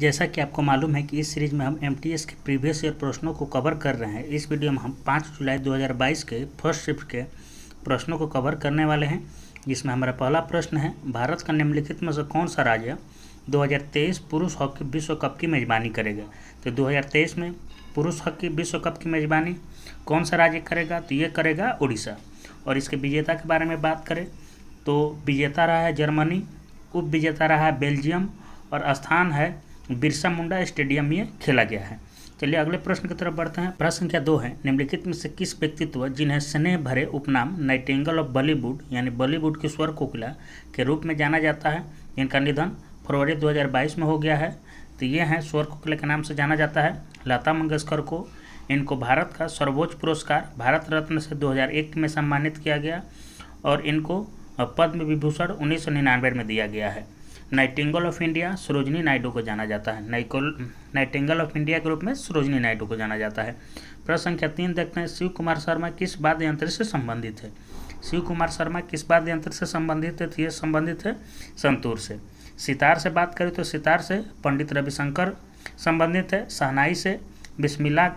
जैसा कि आपको मालूम है कि इस सीरीज में हम एमटीएस के प्रीवियस ईयर प्रश्नों को कवर कर रहे हैं। इस वीडियो में हम 5 जुलाई 2022 के फर्स्ट शिफ्ट के प्रश्नों को कवर करने वाले हैं, जिसमें हमारा पहला प्रश्न है, भारत का निम्नलिखित में से कौन सा राज्य 2023 पुरुष हॉकी विश्व कप की मेज़बानी करेगा। तो 2023 में पुरुष हॉकी विश्व कप की मेज़बानी कौन सा राज्य करेगा, तो ये करेगा उड़ीसा। और इसके विजेता के बारे में बात करें तो विजेता रहा है जर्मनी, उप विजेता रहा है बेल्जियम और स्थान है बिरसा मुंडा स्टेडियम में खेला गया है। चलिए अगले प्रश्न की तरफ बढ़ते हैं। प्रश्न संख्या 2 है, निम्नलिखित में से किस व्यक्तित्व जिन्हें स्नेह भरे उपनाम नाइटिंगेल ऑफ बॉलीवुड यानी बॉलीवुड की स्वर कोकिला के रूप में जाना जाता है, इनका निधन फरवरी 2022 में हो गया है। तो ये हैं स्वर कोकिला के नाम से जाना जाता है लता मंगेशकर को। इनको भारत का सर्वोच्च पुरस्कार भारत रत्न से 2001 में सम्मानित किया गया और इनको पद्म विभूषण 1999 में दिया गया है। Nightingale of India Sarojini Naidu को जाना जाता है। नाइटिंगेल ऑफ इंडिया के रूप में सरोजिनी नायडू को जाना जाता है। प्रश्न संख्या 3 देखते हैं, शिव कुमार शर्मा किस वाद्य यंत्र से संबंधित है। शिव कुमार शर्मा किस वाद्य यंत्र से संबंधित है, तो ये संबंधित है संतूर से। सितार से बात करें तो सितार से पंडित रविशंकर संबंधित है। शहनाई से बिस्मिल्लाह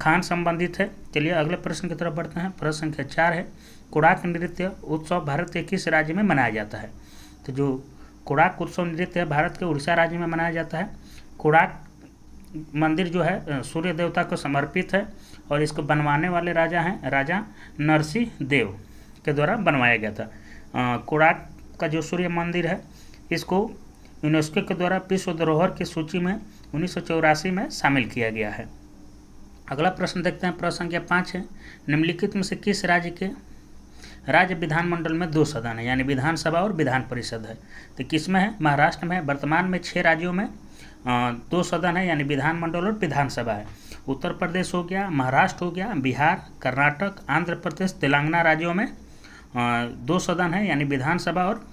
खान संबंधित है। चलिए अगले प्रश्न की तरफ बढ़ते हैं। प्रश्न संख्या 4 है, कोणार्क नृत्य उत्सव भारत के किस राज्य में मनाया जाता है। तो जो कोणार्क उत्सव नृत्य भारत के उड़ीसा राज्य में मनाया जाता है। कोणार्क मंदिर जो है सूर्य देवता को समर्पित है और इसको बनवाने वाले राजा हैं राजा नरसिंह देव के द्वारा बनवाया गया था। कोणार्क का जो सूर्य मंदिर है इसको यूनेस्को के द्वारा विश्व धरोहर की सूची में 1984 में शामिल किया गया है। अगला प्रश्न देखते हैं। प्रश्न संख्या 5 है, निम्नलिखित में से किस राज्य के राज्य विधानमंडल में 2 सदन है, यानी विधानसभा और विधान परिषद है। तो किसमें है, महाराष्ट्र में है। वर्तमान में 6 राज्यों में 2 सदन है, यानी विधानमंडल और विधानसभा है। उत्तर प्रदेश हो गया, महाराष्ट्र हो गया, बिहार, कर्नाटक, आंध्र प्रदेश, तेलंगाना राज्यों में 2 सदन है, यानी विधानसभा और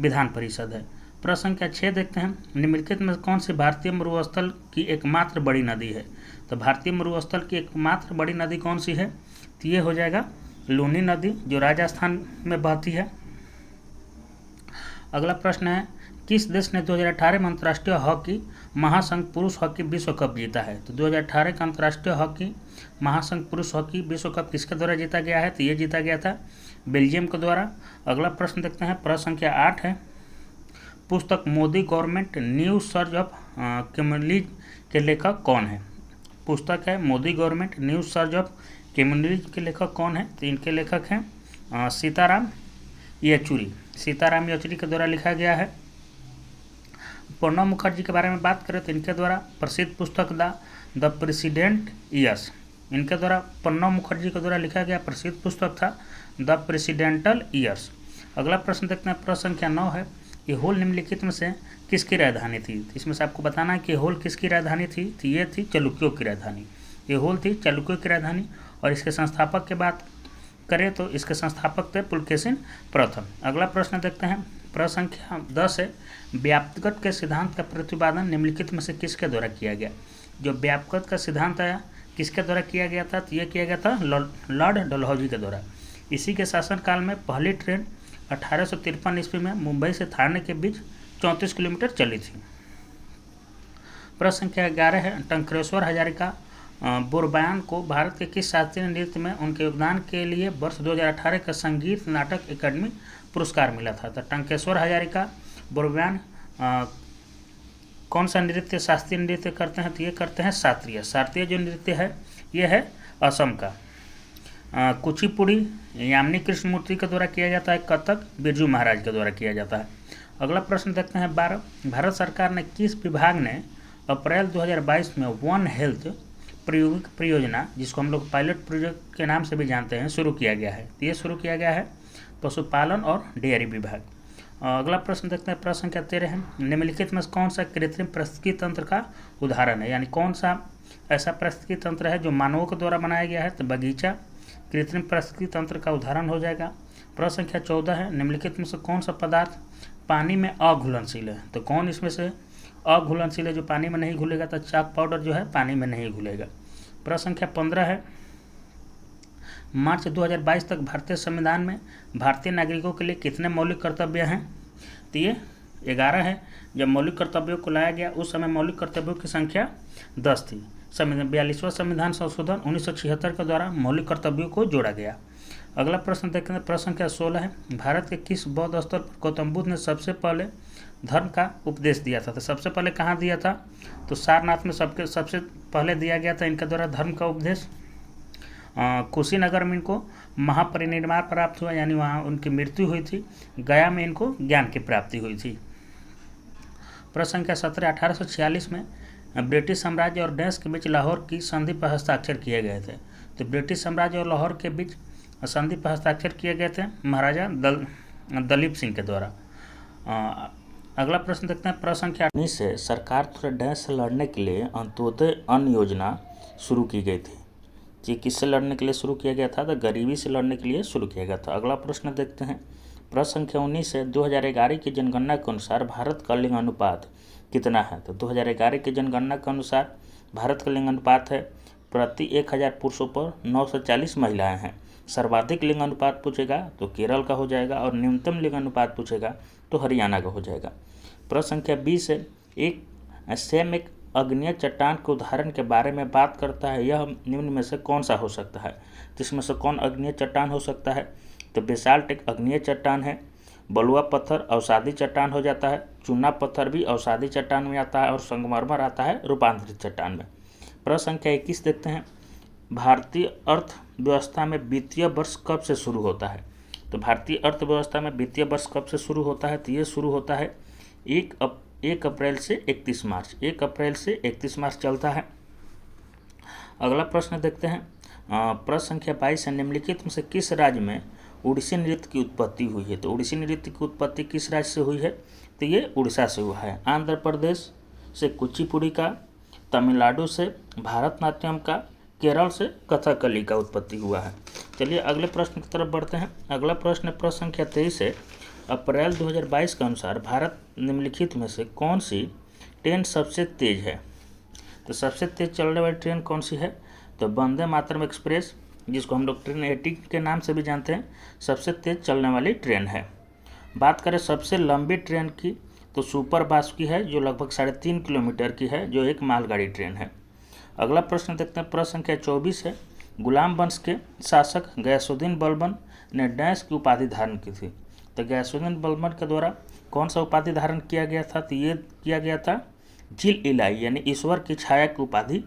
विधान परिषद है। प्रश्न संख्या 6 देखते हैं, निम्नलिखित में कौन सी भारतीय मरुस्थल की एकमात्र बड़ी नदी है। तो भारतीय मरुस्थल की एकमात्र बड़ी नदी कौन सी है, तो ये हो जाएगा लूनी नदी जो राजस्थान में बहती है। अगला प्रश्न है, किस देश ने 2018 में अंतर्राष्ट्रीय हॉकी महासंघ पुरुष हॉकी विश्व कप जीता है। तो 2018 का अंतर्राष्ट्रीय हॉकी महासंघ पुरुष हॉकी विश्व कप किसके द्वारा जीता गया है, तो ये जीता गया था बेल्जियम के द्वारा। अगला प्रश्न देखते हैं। प्रश्न संख्या 8 है, पुस्तक Modi government new surge of communism के लेखक कौन है। पुस्तक है Modi government new surge of communism के लेखक कौन है, तो इनके लेखक हैं सीताराम येचुरी। सीताराम येचुरी के द्वारा लिखा गया है। प्रणब मुखर्जी के बारे में बात करें तो इनके द्वारा प्रसिद्ध पुस्तक द प्रेसिडेंट ईयर्स, इनके द्वारा प्रणब मुखर्जी के द्वारा लिखा गया प्रसिद्ध पुस्तक था द प्रेसिडेंटल ईयर्स। अगला प्रश्न देखते हैं। प्रश्न संख्या 9 है, ऐहोल निम्नलिखित में से किसकी राजधानी थी। इसमें से आपको बताना है कि ऐहोल किसकी राजधानी थी, तो ये थी चालुक्यों की राजधानी। ऐहोल थी चालुक्यों की राजधानी। और इसके संस्थापक की बात करें तो इसके संस्थापक थे पुलकेशिन प्रथम। अगला प्रश्न देखते हैं। प्रश्न संख्या 10 है, व्यापकता के सिद्धांत का प्रतिपादन निम्नलिखित में से किसके द्वारा किया गया। जो व्यापकता का सिद्धांत आया किसके द्वारा किया गया था, तो यह किया गया था लॉर्ड डलहौजी के द्वारा। इसी के शासनकाल में पहली ट्रेन 1853 ईस्वी में मुंबई से थाने के बीच 34 किलोमीटर चली थी। प्रश्न संख्या 11 है, टंकरेश्वर हजारिका बोरबयान को भारत के किस शास्त्रीय नृत्य में उनके योगदान के लिए वर्ष 2018 का संगीत नाटक अकादमी पुरस्कार मिला था। तो टंकेश्वर हजारिका बोरबयान कौन सा नृत्य शास्त्रीय नृत्य करते हैं, तो ये करते हैं शास्त्रीय। शास्त्रीय जो नृत्य है ये है असम का। कुचिपुड़ी यामिनी कृष्णमूर्ति के द्वारा किया जाता है। कथक बिरजू महाराज के द्वारा किया जाता है। अगला प्रश्न देखते हैं। 12, भारत सरकार ने किस विभाग ने अप्रैल 2022 में वन हेल्थ प्रायोगिक परियोजना, जिसको हम लोग पायलट प्रोजेक्ट के नाम से भी जानते हैं, शुरू किया गया है। तो ये शुरू किया गया है पशुपालन और डेयरी विभाग। अगला प्रश्न देखते हैं। प्रश्न संख्या 13 है, निम्नलिखित में कौन सा कृत्रिम पारिस्थितिकी तंत्र का उदाहरण है, यानी कौन सा ऐसा पारिस्थितिकी तंत्र है जो मानवों के द्वारा बनाया गया है। तो बगीचा कृत्रिम पारिस्थितिकी तंत्र का उदाहरण हो जाएगा। प्रश्न संख्या 14 है, निम्नलिखित में से कौन सा पदार्थ पानी में अघुलनशील है। तो कौन इसमें से अघुलनशील है जो पानी में नहीं घुलेगा, तो चाक पाउडर जो है पानी में नहीं घुलेगा। प्रश्न संख्या 15 है, मार्च 2022 तक भारतीय संविधान में भारतीय नागरिकों के लिए कितने मौलिक कर्तव्य हैं। तो ये 11 है। जब मौलिक कर्तव्यों को लाया गया उस समय मौलिक कर्तव्यों की संख्या 10 थी। 42वां संविधान संशोधन 1976 के द्वारा मौलिक कर्तव्यों को जोड़ा गया। अगला प्रश्न देखते हैं, प्रश्न संख्या 16 है। भारत के किस बौद्ध स्थल पर गौतम बुद्ध ने सबसे पहले धर्म का उपदेश दिया था? तो सबसे पहले कहाँ दिया था? तो सारनाथ में सबसे पहले दिया गया था इनके द्वारा धर्म का उपदेश। कुशीनगर में इनको महापरिनिर्वाण प्राप्त हुआ, यानी वहाँ उनकी मृत्यु हुई थी। गया में इनको ज्ञान की प्राप्ति हुई थी। प्रश्न संख्या 17, 1846 में ब्रिटिश साम्राज्य और देश के बीच लाहौर की संधि पर हस्ताक्षर किए गए थे। तो ब्रिटिश साम्राज्य और लाहौर के बीच संधि पर हस्ताक्षर किए गए थे महाराजा दलीप सिंह के द्वारा। अगला प्रश्न देखते हैं, प्रश्न संख्या 19 से सरकार थोड़े डैश से लड़ने के लिए अंत्योदय अन्न योजना शुरू की गई थी। ये किससे लड़ने के लिए शुरू किया गया था? तो गरीबी से लड़ने के लिए शुरू किया गया था। अगला प्रश्न देखते हैं, प्रश्न संख्या 19 है। 2011 की जनगणना के अनुसार भारत का लिंग अनुपात कितना है? तो 2011 की जनगणना के अनुसार भारत का लिंग अनुपात है प्रति 1000 पुरुषों पर 940 महिलाएं हैं। सर्वाधिक लिंग अनुपात पूछेगा तो केरल का हो जाएगा, और न्यूनतम लिंग अनुपात पूछेगा तो हरियाणा का हो जाएगा। प्रश्न संख्या 20 है। एक अग्नेय चट्टान के उदाहरण के बारे में बात करता है, यह निम्न में से कौन सा हो सकता है? जिसमें से कौन अग्नेय चट्टान हो सकता है? तो बेसाल्ट एक अग्नेय चट्टान है, बलुआ पत्थर अवसादी चट्टान हो जाता है, चूना पत्थर भी अवसादी चट्टान में आता है, और संगमरमर आता है रूपांतरित चट्टान में। प्रश्न संख्या 21 देखते हैं, भारतीय अर्थव्यवस्था में वित्तीय वर्ष कब से शुरू होता है? तो भारतीय अर्थव्यवस्था में वित्तीय वर्ष कब से शुरू होता है? तो ये शुरू होता है 1 अप्रैल से 31 मार्च। 1 अप्रैल से 31 मार्च चलता है। अगला प्रश्न देखते हैं, प्रश्न संख्या 22 है। निम्नलिखित में से किस राज्य में उड़ीसी नृत्य की उत्पत्ति हुई है? तो उड़ीसी नृत्य की उत्पत्ति किस राज्य से हुई है? तो ये उड़ीसा से हुआ है। आंध्र प्रदेश से कुचिपुड़ी का, तमिलनाडु से भारतनाट्यम का, केरल से कथकली का उत्पत्ति हुआ है। चलिए अगले प्रश्न की तरफ बढ़ते हैं। अगला प्रश्न संख्या 23 है। अप्रैल 2022 के अनुसार भारत निम्नलिखित में से कौन सी ट्रेन सबसे तेज है? तो सबसे तेज चलने वाली ट्रेन कौन सी है? तो वंदे मातरम एक्सप्रेस, जिसको हम लोग ट्रेन 80 के नाम से भी जानते हैं, सबसे तेज चलने वाली ट्रेन है। बात करें सबसे लंबी ट्रेन की, तो सुपर बासुकी है, जो लगभग 3.5 किलोमीटर की है, जो एक मालगाड़ी ट्रेन है। अगला प्रश्न देखते हैं, प्रश्न संख्या 24 है। गुलाम वंश के शासक गयासुद्दीन बलबन ने डैश की उपाधि धारण की थी। तो गयासुद्दीन बलबन के द्वारा कौन सा उपाधि धारण किया गया था? तो ये किया गया था जिल इलाई, यानी ईश्वर की छाया की उपाधि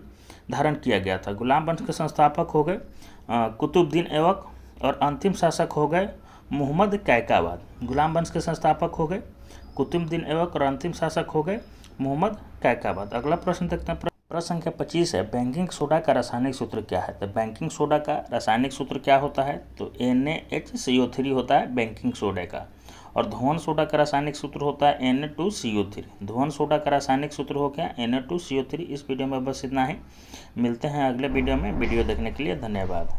धारण किया गया था। गुलाम वंश के संस्थापक हो गए कुतुबुद्दीन ऐबक, और अंतिम शासक हो गए मोहम्मद कैकाबाद। गुलाम वंश के संस्थापक हो गए कुतुबुद्दीन ऐबक और अंतिम शासक हो गए मोहम्मद कैकाबाद। अगला प्रश्न देखते हैं, प्रश्न संख्या 25 है। बेकिंग सोडा का रासायनिक सूत्र क्या है? तो बेकिंग सोडा का रासायनिक सूत्र क्या होता है? तो NaHCO3 होता है बेकिंग सोडा का। और धुआं सोडा का रासायनिक सूत्र होता है Na2CO3। धुआं सोडा का रासायनिक सूत्र हो गया Na2CO3। इस वीडियो में बस इतना ही। मिलते हैं अगले वीडियो में। वीडियो देखने के लिए धन्यवाद।